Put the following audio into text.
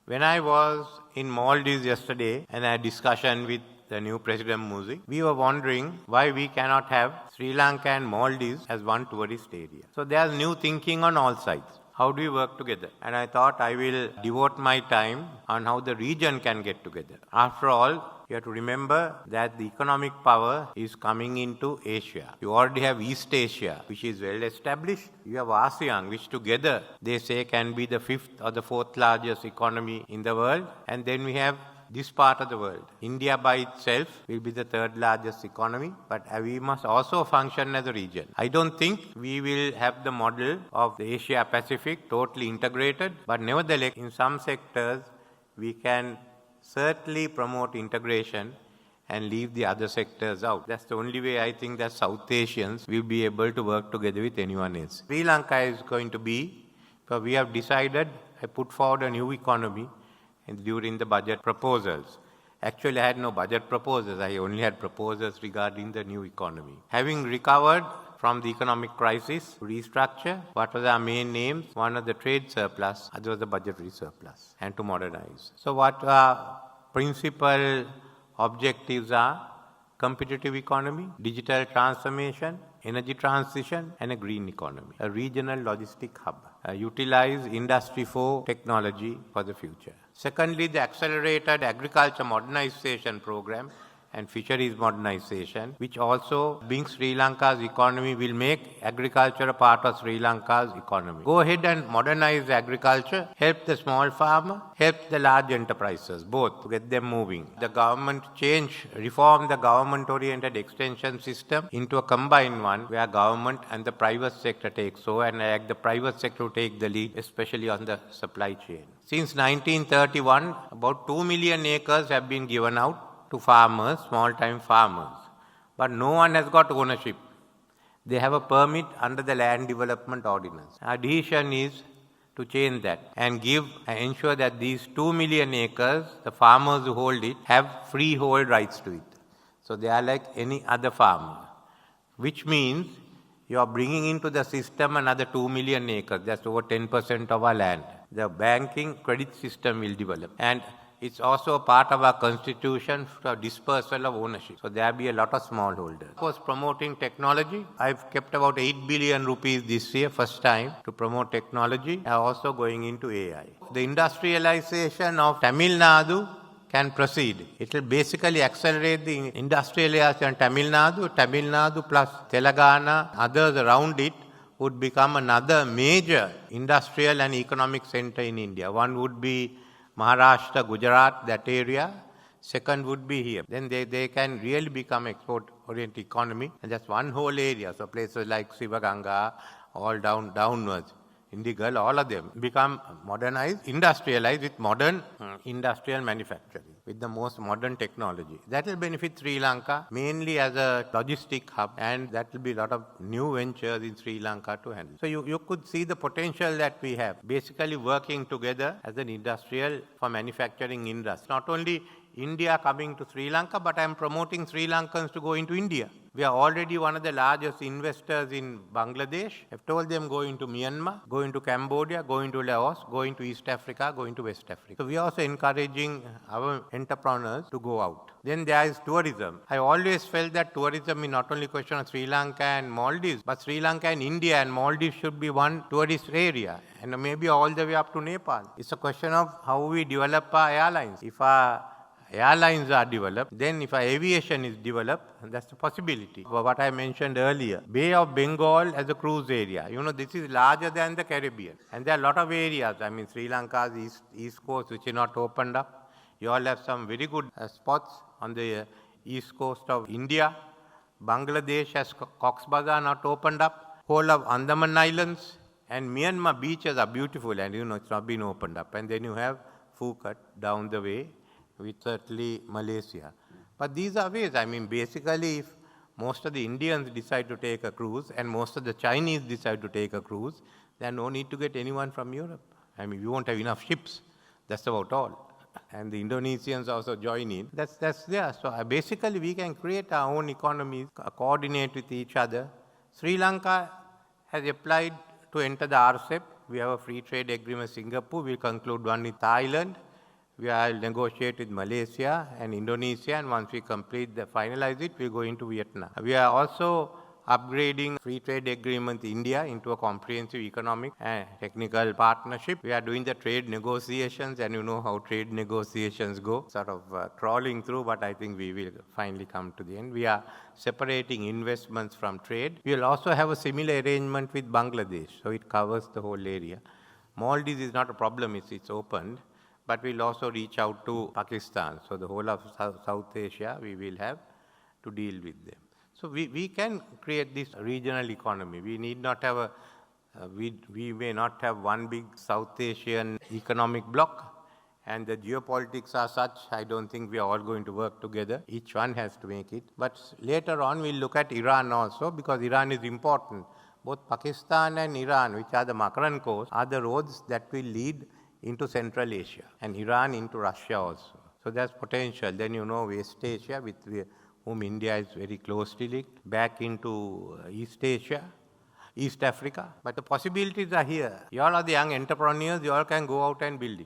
When I was in Maldives yesterday and I had discussion with the new President Muzi, we were wondering why we cannot have Sri Lanka and Maldives as one tourist area. So there's new thinking on all sides. How do we work together? And I thought I will devote my time on how the region can get together. After all, you have to remember that the economic power is coming into Asia. You already have East Asia, which is well established. You have ASEAN, which together they say can be the fifth or the fourth largest economy in the world. And then we have this part of the world. India by itself will be the third largest economy, but we must also function as a region. I don't think we will have the model of the Asia Pacific totally integrated, but nevertheless, in some sectors, we can certainly promote integration and leave the other sectors out. That's the only way I think that South Asians will be able to work together with anyone else. Sri Lanka is going to be, but we have decided, I put forward a new economy during the budget proposals. Actually, I had no budget proposals. I only had proposals regarding the new economy. Having recovered from the economic crisis, restructure, what were our main aims? One was the trade surplus, other was the budgetary surplus, and to modernize. So what our principal objectives are? Competitive economy, digital transformation, energy transition, and a green economy. A regional logistic hub. Utilize Industry 4 technology for the future. Secondly, the accelerated agriculture modernization program and fisheries modernization, which also being Sri Lanka's economy will make agriculture a part of Sri Lanka's economy. Go ahead and modernize agriculture, help the small farmer, help the large enterprises, both to get them moving. The government reform the government-oriented extension system into a combined one where government and the private sector take so, and the private sector take the lead, especially on the supply chain. Since 1931, about 2 million acres have been given out to farmers, small-time farmers. But no one has got ownership. They have a permit under the Land Development Ordinance. Our decision is to change that and ensure that these 2 million acres, the farmers who hold it, have freehold rights to it. So they are like any other farmer, which means you are bringing into the system another 2 million acres. That's over 10% of our land. The banking credit system will develop. And it's also a part of our constitution for dispersal of ownership. So there will be a lot of smallholders. Of course, promoting technology. I've kept about 8 billion rupees this year, first time, to promote technology. And also going into AI. The industrialization of Tamil Nadu can proceed. It will basically accelerate the industrialization of Tamil Nadu plus Telangana, others around it would become another major industrial and economic center in India. One would be Maharashtra, Gujarat, that area. Second would be here. Then they can really become export-oriented economy. And that's one whole area. So places like Sivaganga, all downwards. Indigal, all of them become modernized, industrialized with modern industrial manufacturing, with the most modern technology. That will benefit Sri Lanka mainly as a logistic hub, and that will be a lot of new ventures in Sri Lanka to handle. So you could see the potential that we have, basically working together as an industrial for manufacturing industry. Not only India coming to Sri Lanka, but I am promoting Sri Lankans to go into India. We are already one of the largest investors in Bangladesh. I've told them go into Myanmar, go into Cambodia, go into Laos, go into East Africa, go into West Africa. So we are also encouraging our entrepreneurs to go out. Then there is tourism. I always felt that tourism is not only a question of Sri Lanka and Maldives, but Sri Lanka and India and Maldives should be one tourist area, and maybe all the way up to Nepal. It's a question of how we develop our airlines. If our airlines are developed, then if our aviation is developed, that's a possibility. What I mentioned earlier, Bay of Bengal as a cruise area. This is larger than the Caribbean. And there are a lot of areas. Sri Lanka's east coast, which is not opened up. You all have some very good spots on the east coast of India. Bangladesh has Cox's Bazar not opened up. Whole of Andaman Islands and Myanmar beaches are beautiful, and it's not been opened up. And then you have Phuket down the way, with certainly Malaysia. But these are ways. Basically, if most of the Indians decide to take a cruise and most of the Chinese decide to take a cruise, there's no need to get anyone from Europe. We won't have enough ships. That's about all. And the Indonesians also join in. That's there. So basically, we can create our own economies, coordinate with each other. Sri Lanka has applied to enter the RCEP. We have a free trade agreement with Singapore. We'll conclude one with Thailand. We will negotiate with Malaysia and Indonesia, and once we finalize it, we go into Vietnam. We are also upgrading free trade agreement with India into a comprehensive economic and technical partnership. We are doing the trade negotiations, and you know how trade negotiations go, sort of crawling through, but I think we will finally come to the end. We are separating investments from trade. We will also have a similar arrangement with Bangladesh, so it covers the whole area. Maldives is not a problem, it's opened. But we'll also reach out to Pakistan. So the whole of South Asia, we will have to deal with them. So we can create this regional economy. We need not have we may not have one big South Asian economic bloc. And the geopolitics are such, I don't think we are all going to work together. Each one has to make it. But later on, we'll look at Iran also, because Iran is important. Both Pakistan and Iran, which are the Makran coast, are the roads that will lead into Central Asia, and Iran into Russia also. So there's potential. Then you know West Asia, with whom India is very closely linked, back into East Asia, East Africa. But the possibilities are here. You all are the young entrepreneurs, you all can go out and build it.